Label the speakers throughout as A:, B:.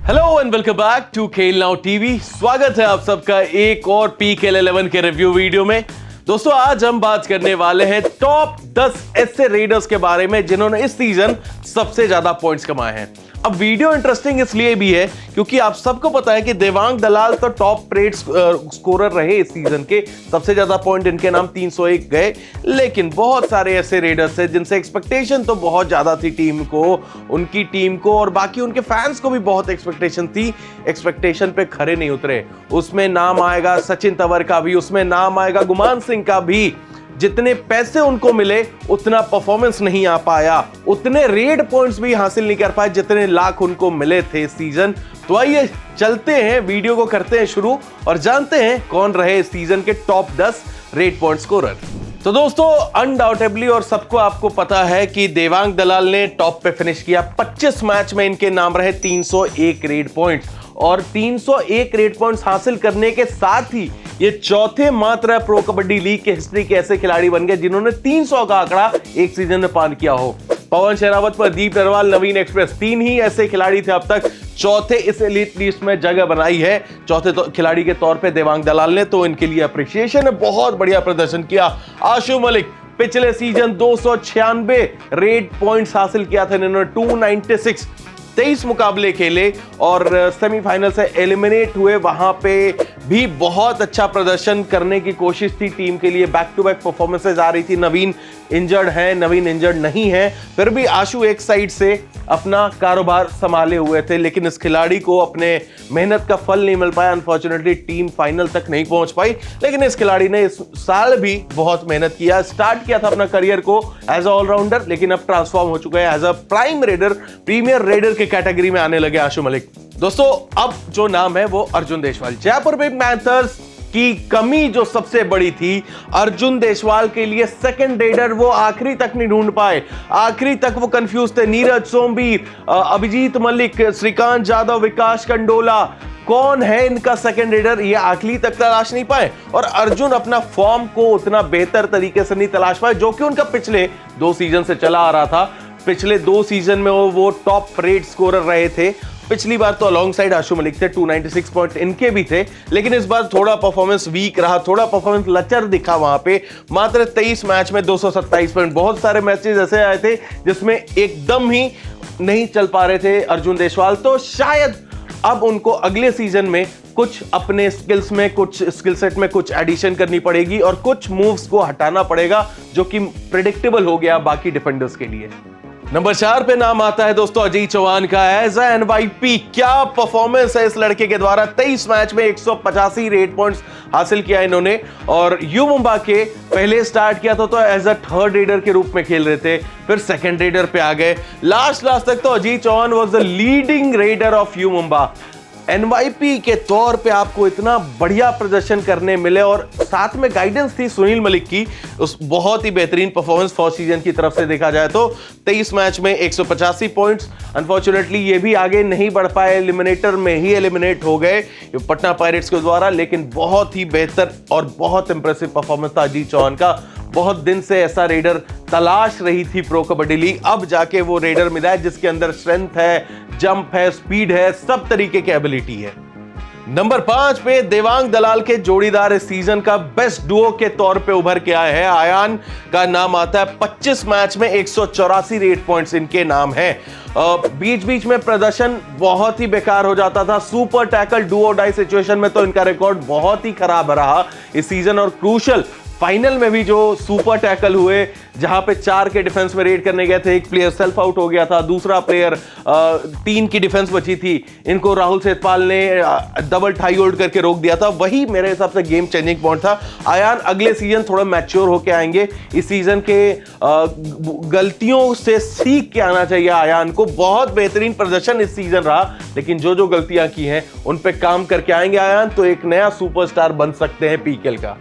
A: Hello and welcome back to Khel now TV. स्वागत है आप सबका एक और PKL11 के रिव्यू वीडियो में। दोस्तों आज हम बात करने वाले हैं टॉप 10 ऐसे रेडर्स के बारे में जिन्होंने इस सीजन सबसे ज्यादा पॉइंट्स कमाए हैं। अब वीडियो इंटरेस्टिंग इसलिए भी है क्योंकि आप सबको पता है कि देवांग दलाल तो टॉप रेट स्कोरर रहे इस सीजन के, सबसे ज्यादा पॉइंट इनके नाम 301 गए। लेकिन बहुत सारे ऐसे रेडर्स हैं जिनसे एक्सपेक्टेशन तो बहुत ज्यादा थी टीम को, उनकी टीम को और बाकी उनके फैंस को भी बहुत एक्सपेक्टेशन थी, एक्सपेक्टेशन पे खरे नहीं उतरे। उसमें नाम आएगा सचिन तंवर का भी, उसमें नाम आएगा गुमान सिंह का भी। जितने पैसे उनको मिले उतना परफॉर्मेंस नहीं आ पाया, उतने रेड पॉइंट्स भी हासिल नहीं कर पाए जितने लाख उनको मिले थे इस सीजन। तो आइए चलते हैं, वीडियो को करते हैं शुरू और जानते हैं कौन रहे इस सीजन के टॉप 10 रेड पॉइंट स्कोरर। तो दोस्तों अनडाउटेबली और सबको आपको पता है कि देवांग दलाल ने टॉप पे फिनिश किया। 25 मैच में इनके नाम रहे 301 रेड पॉइंट्स और 301 रेड पॉइंट्स हासिल करने के साथ ही ये चौथे मात्र प्रो कबड्डी लीग के हिस्ट्री के ऐसे खिलाड़ी बन गए जिन्होंने 300 का आंकड़ा एक सीजन में पार किया हो। पवन शेरावत, प्रदीप नरवाल, नवीन एक्सप्रेस, 3 ही ऐसे खिलाड़ी थे अब तक चौथे इस एलीट लिस्ट में जगह बनाई है। चौथे खिलाड़ी के तौर पे देवांग दलाल ने, तो इनके लिए अप्रिशिएशन है, बहुत बढ़िया प्रदर्शन किया। आशु मलिक पिछले सीजन 296 रेड पॉइंट्स हासिल किया था इन्होंने, 296, 23 मुकाबले खेले और सेमीफाइनल से एलिमिनेट हुए। वहां पे भी बहुत अच्छा प्रदर्शन करने की कोशिश थी टीम के लिए, बैक टू बैक परफॉर्मेंसेज आ रही थी। नवीन इंजर्ड है, नवीन इंजर्ड नहीं है, फिर भी आशु एक साइड से अपना कारोबार संभाले हुए थे। लेकिन इस खिलाड़ी को अपने मेहनत का फल नहीं मिल पाया, अनफॉर्चुनेटली टीम फाइनल तक नहीं पहुंच पाई। लेकिन इस खिलाड़ी ने इस साल भी बहुत मेहनत किया, स्टार्ट किया था अपना करियर को एज अ ऑलराउंडर, लेकिन अब ट्रांसफॉर्म हो चुका है as a prime raider, premier raider के कैटेगरी में आने लगे आशु मलिक। दोस्तों अब जो नाम है वो अर्जुन देशवाल। जयपुर पिंक पैंथर्स की कमी जो सबसे बड़ी थी, अर्जुन देशवाल के लिए सेकंड रेडर वो आखिरी तक नहीं ढूंढ पाए, आखिरी तक वो कंफ्यूज थे। नीरज सोमवीर, अभिजीत मलिक, श्रीकांत यादव, विकास कंडोला, कौन है इनका सेकंड रेडर, ये आखिरी तक तलाश नहीं पाए। और अर्जुन अपना फॉर्म को उतना बेहतर तरीके से नहीं तलाश पाए जो कि उनका पिछले 2 सीजन से चला आ रहा था। पिछले 2 सीजन में वो टॉप रेट स्कोरर रहे थे। पिछली बार तो अलॉन्ग साइड आशु मलिक थे, 296 पॉइंट इनके भी थे, लेकिन इस बार थोड़ा परफॉर्मेंस वीक रहा, थोड़ा परफॉर्मेंस लचर दिखा वहां पे। मात्र 23 मैच में 227 पॉइंट। बहुत सारे मैचेस ऐसे आए थे जिसमें एकदम ही नहीं चल पा रहे थे अर्जुन देशवाल। तो शायद अब उनको अगले सीजन में कुछ अपने स्किल्स में, कुछ स्किल सेट में कुछ एडिशन करनी पड़ेगी और कुछ मूव्स को हटाना पड़ेगा जो कि प्रेडिक्टेबल हो गया बाकी डिफेंडर्स के लिए। नंबर 4 पे नाम आता है दोस्तों अजय चौहान का। एज अ एनवाईपी क्या परफॉर्मेंस है इस लड़के के द्वारा। 23 मैच में 185 रेड पॉइंट्स हासिल किया इन्होंने और यू मुंबा के पहले स्टार्ट किया था तो एज अ थर्ड रेडर के रूप में खेल रहे थे, फिर सेकंड रेडर पे आ गए। लास्ट तक तो Ajay Chauhan was the leading raider of U Mumba. NYP के तौर पे आपको इतना बढ़िया प्रदर्शन करने मिले और साथ में गाइडेंस थी सुनील मलिक की, उस बहुत ही बेहतरीन परफॉर्मेंस फर्स्ट सीजन की तरफ से देखा जाए तो। 23 मैच में 185 पॉइंट्स। अनफॉर्चुनेटली ये भी आगे नहीं बढ़ पाए, एलिमिनेटर में ही एलिमिनेट हो गए पटना पायरेट्स के द्वारा। लेकिन बहुत ही बेहतर और बहुत इंप्रेसिव परफॉर्मेंस था अजीत चौहान का। बहुत दिन से ऐसा रेडर तलाश रही थी प्रो कबड्डी लीग, अब जाके वो रेडर मिला है जिसके अंदर स्ट्रेंथ है, जंप है, स्पीड है, सब तरीके की एबिलिटी है। नंबर 5 पे देवांग दलाल के जोड़ीदार इस सीजन का बेस्ट डुओ के तौर पे उभर के आए हैं। आयान का नाम आता है। 25 मैच में 184 रेड पॉइंट्स इनके नाम है। बीच बीच में प्रदर्शन बहुत ही बेकार हो जाता था, super tackle duo die situation में तो इनका रिकॉर्ड बहुत ही खराब रहा इस सीजन। और क्रूशल फाइनल में भी जो सुपर टैकल हुए जहां पे 4 के डिफेंस में रेड करने गए थे, एक प्लेयर सेल्फ आउट हो गया था, दूसरा प्लेयर 3 की डिफेंस बची थी, इनको राहुल सेठपाल ने डबल टाई होल्ड करके रोक दिया था। वही मेरे हिसाब से गेम चेंजिंग पॉइंट था। आयान अगले सीजन थोड़ा मैच्योर होके आएंगे, इस सीजन के गलतियों से सीख के आना चाहिए आयान को। बहुत बेहतरीन प्रदर्शन इस सीजन रहा, लेकिन जो गलतियां की हैं उन पे काम करके आएंगे आयान तो एक नया सुपरस्टार बन सकते हैं पीकेएल का।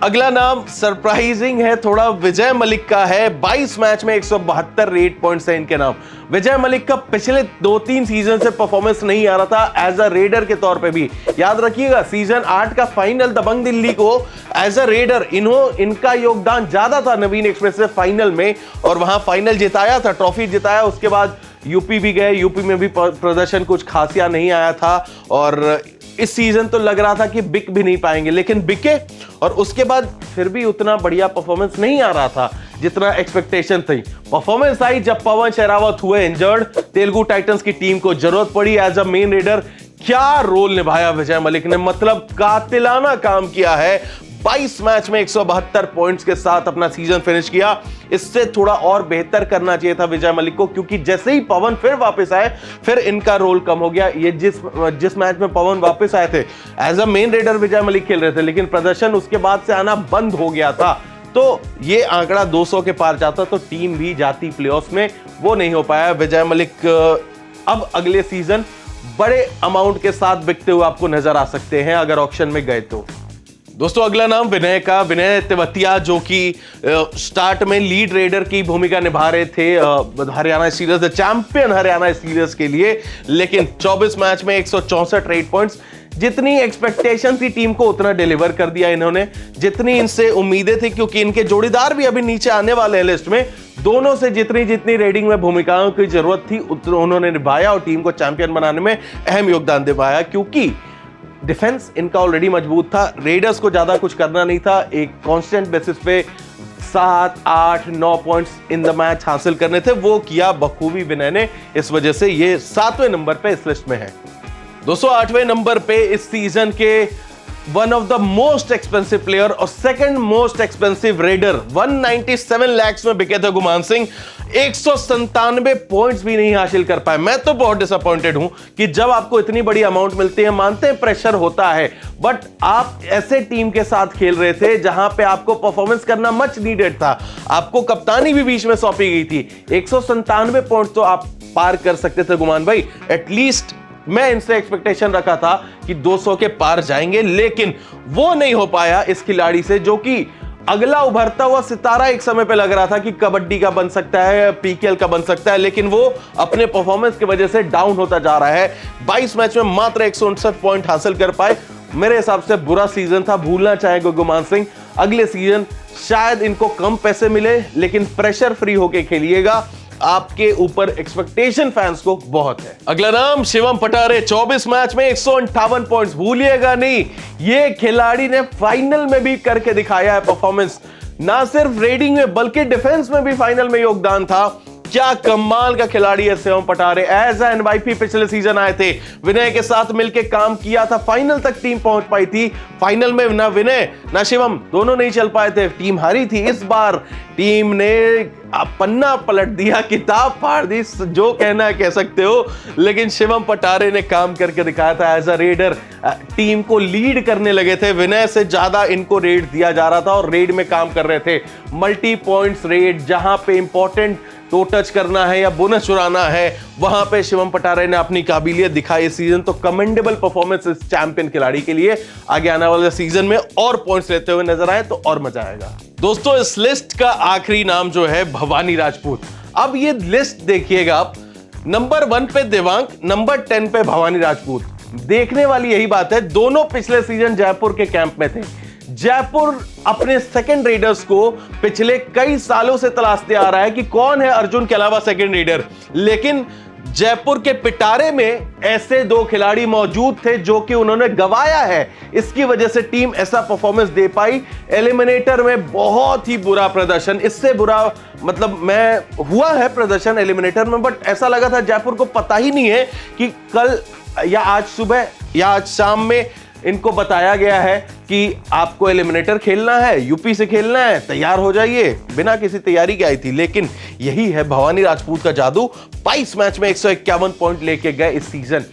A: अगला नाम सरप्राइजिंग है थोड़ा, विजय मलिक का है। 22 मैच में 172 रेड पॉइंट्स है इनके नाम। विजय मलिक का पिछले 2-3 सीजन से परफॉर्मेंस नहीं आ रहा था एज अ रेडर के तौर पे भी। याद रखिएगा सीजन 8 का फाइनल दबंग दिल्ली को एज अ रेडर इनका योगदान ज्यादा था नवीन एक्सप्रेस से फाइनल में, और वहां फाइनल जिताया था, ट्रॉफी जिताया। उसके बाद यूपी भी गए, यूपी में भी प्रदर्शन कुछ खासिया नहीं आया था और इस सीजन तो लग रहा था कि बिक भी नहीं पाएंगे, लेकिन बिके और उसके बाद फिर भी उतना बढ़िया परफॉर्मेंस नहीं आ रहा था जितना एक्सपेक्टेशन थी। परफॉर्मेंस आई जब पवन शेरावत हुए इंजर्ड, तेलुगु टाइटंस की टीम को जरूरत पड़ी एज अ मेन रेडर। क्या रोल निभाया विजय मलिक ने, मतलब कातिलाना काम किया है। 22 मैच में 172 पॉइंट्स के साथ अपना सीजन फिनिश किया। इससे थोड़ा और बेहतर करना चाहिए था विजय मलिक को, क्योंकि जैसे ही पवन फिर वापस आए फिर इनका रोल कम हो गया। ये जिस मैच में पवन वापस आए थे एज अ मेन रेडर विजय मलिक खेल रहे थे, लेकिन प्रदर्शन उसके बाद से आना बंद हो गया था। तो ये आंकड़ा 200 के पार जाता तो टीम भी जाती प्लेऑफ्स में, वो नहीं हो पाया। विजय मलिक अब अगले सीजन बड़े अमाउंट के साथ बिकते हुए आपको नजर आ सकते हैं अगर ऑक्शन में गए तो। दोस्तों अगला नाम विनय का, विनय तेवतिया, जो कि स्टार्ट में लीड रेडर की भूमिका निभा रहे थे Haryana stealers, the champion Haryana stealers के लिए, लेकिन 24 मैच में 164 रेड पॉइंट्स। जितनी एक्सपेक्टेशन थी टीम को उतना डिलीवर कर दिया इन्होंने, जितनी इनसे उम्मीदें थी, क्योंकि इनके जोड़ीदार भी अभी नीचे आने वाले हैं लिस्ट में। दोनों से जितनी रेडिंग में भूमिकाओं की जरूरत थी उन्होंने निभाया और टीम को चैंपियन बनाने में अहम योगदान दिखाया, क्योंकि डिफेंस इनका ऑलरेडी मजबूत था। रेडर्स को ज्यादा कुछ करना नहीं था, एक कांस्टेंट बेसिस पे 7, 8, 9 पॉइंट्स इन द मैच हासिल करने थे, वो किया बखूबी विनय ने। इस वजह से ये 7वें नंबर पे इस लिस्ट में है। दोस्तों 8वें नंबर पे इस सीजन के one of the most expensive player और second most expensive raider, 197 lakh में बिके थे गुमान सिंह। 197 पॉइंट्स भी नहीं हासिल कर पाए। मैं तो बहुत डिसअपॉइंटेड हूं कि जब आपको इतनी बड़ी अमाउंट मिलती है, मानते हैं प्रेशर होता है, बट आप ऐसे टीम के साथ खेल रहे थे जहां पे आपको परफॉर्मेंस करना मच नीडेड था, आपको कप्तानी भी बीच में सौंपी गई थी। 197 पॉइंट्स तो आप पार कर सकते थे गुमान भाई। एटलीस्ट मैं इनसे एक्सपेक्टेशन रखा था कि 200 के पार जाएंगे, लेकिन वो नहीं हो पाया इस खिलाड़ी से, जो कि अगला उभरता हुआ सितारा एक समय पे लग रहा था कि कबड्डी का बन सकता है, पीकेएल का बन सकता है, लेकिन वो अपने परफॉर्मेंस की वजह से डाउन होता जा रहा है। 22 मैच में मात्र 159 पॉइंट हासिल कर पाए। मेरे हिसाब से बुरा सीजन था, भूलना चाहेंगे गुमान सिंह। अगले सीजन शायद इनको कम पैसे मिले, लेकिन प्रेशर फ्री होके खेलिएगा, आपके ऊपर एक्सपेक्टेशन फैंस को बहुत है। अगला नाम शिवम पटारे, 24 मैच में 158 पॉइंट्स। भूलिएगा नहीं, ये खिलाड़ी ने फाइनल में भी करके दिखाया है परफॉर्मेंस, ना सिर्फ रेडिंग में बल्कि डिफेंस में भी फाइनल में योगदान था। क्या कमाल का खिलाड़ी है Shivam Patare. As an NYP पिछले सीजन आए थे, विनय के साथ मिलकर काम किया था, फाइनल तक टीम पहुंच पाई थी। फाइनल में ना विनय ना शिवम दोनों नहीं चल पाए थे, टीम हारी थी। इस बार टीम ने पन्ना पलट दिया, किताब फाड़ दी, जो कहना कह सकते हो, लेकिन शिवम पटारे ने काम करके दिखाया था। एज अ रेडर टीम को लीड करने लगे थे, विनय से ज्यादा इनको रेड दिया जा रहा था और रेड में काम कर रहे थे। मल्टी पॉइंट्स रेड, जहां पे इंपॉर्टेंट टो टच करना है या बोनस चुराना है, वहां पे शिवम पटारे ने अपनी काबिलियत दिखाई इस सीजन। तो कमेंडेबल परफॉर्मेंस इस चैंपियन खिलाड़ी के लिए। आगे आने वाले सीजन में और पॉइंट्स लेते हुए नजर आए तो और मजा आएगा। दोस्तों इस लिस्ट का आखिरी नाम जो है भवानी राजपूत। अब ये लिस्ट देखिएगा आप, नंबर 1 पे देवांग, नंबर 10 पे भवानी राजपूत। देखने वाली यही बात है, दोनों पिछले सीजन जयपुर के कैंप में थे। जयपुर अपने सेकंड रेडर्स को पिछले कई सालों से तलाशते आ रहा है कि कौन है अर्जुन के अलावा सेकंड रेडर, लेकिन जयपुर के पिटारे में ऐसे 2 खिलाड़ी मौजूद थे जो कि उन्होंने गवाया है। इसकी वजह से टीम ऐसा परफॉर्मेंस दे पाई। एलिमिनेटर में बहुत ही बुरा प्रदर्शन, इससे बुरा मतलब मैं हुआ है प्रदर्शन एलिमिनेटर में, बट ऐसा लगा था जयपुर को पता ही नहीं है कि कल या आज सुबह या आज शाम में इनको बताया गया है कि आपको एलिमिनेटर खेलना है, यूपी से खेलना है, तैयार हो जाइए। बिना किसी तैयारी के आई थी, लेकिन यही है भवानी राजपूत का जादू। 22 मैच में 151 पॉइंट लेके गए इस सीजन।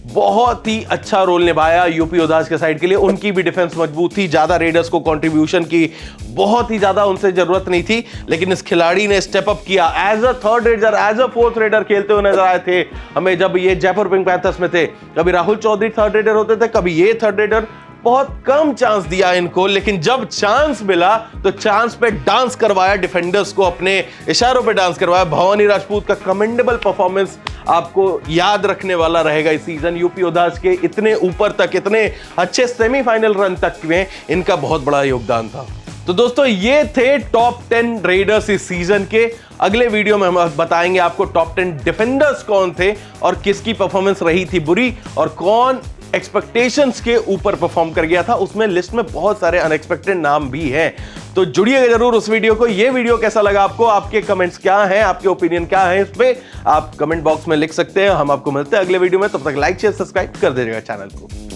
A: बहुत ही अच्छा रोल निभाया यूपी उदास के साइड के लिए। उनकी भी डिफेंस मजबूत थी, ज्यादा रेडर्स को कंट्रीब्यूशन की बहुत ही ज्यादा उनसे जरूरत नहीं थी, लेकिन इस खिलाड़ी ने स्टेप अप किया। As a third raider, as a fourth raider खेलते हुए नजर आए थे हमें जब ये जयपुर पिंक पैंथर्स में थे। कभी राहुल चौधरी थर्ड रेडर होते थे, कभी ये थर्ड रेडर। बहुत कम चांस दिया इनको, लेकिन जब चांस मिला तो चांस पे डांस करवाया, डिफेंडर्स को अपने इशारों पे डांस करवाया। भवानी राजपूत का कमेंडेबल परफॉर्मेंस आपको याद रखने वाला रहेगा इस सीजन। यूपी उदास के इतने ऊपर तक, इतने अच्छे सेमीफाइनल रन तक में इनका बहुत बड़ा योगदान था। तो दोस्तों ये थे टॉप 10 रेडर्स इस सीजन के। अगले वीडियो में हम बताएंगे आपको टॉप 10 डिफेंडर्स कौन थे और किसकी परफॉर्मेंस रही थी बुरी और कौन एक्सपेक्टेशंस के ऊपर परफॉर्म कर गया था। उसमें लिस्ट में बहुत सारे अनएक्सपेक्टेड नाम भी हैं, तो जुड़िएगा जरूर उस वीडियो को। ये वीडियो कैसा लगा आपको, आपके कमेंट्स क्या हैं, आपके ओपिनियन क्या है, इस पे आप कमेंट बॉक्स में लिख सकते हैं। हम आपको मिलते हैं अगले वीडियो में, तब तक लाइक शेयर सब्सक्राइब कर दीजिएगा चैनल को।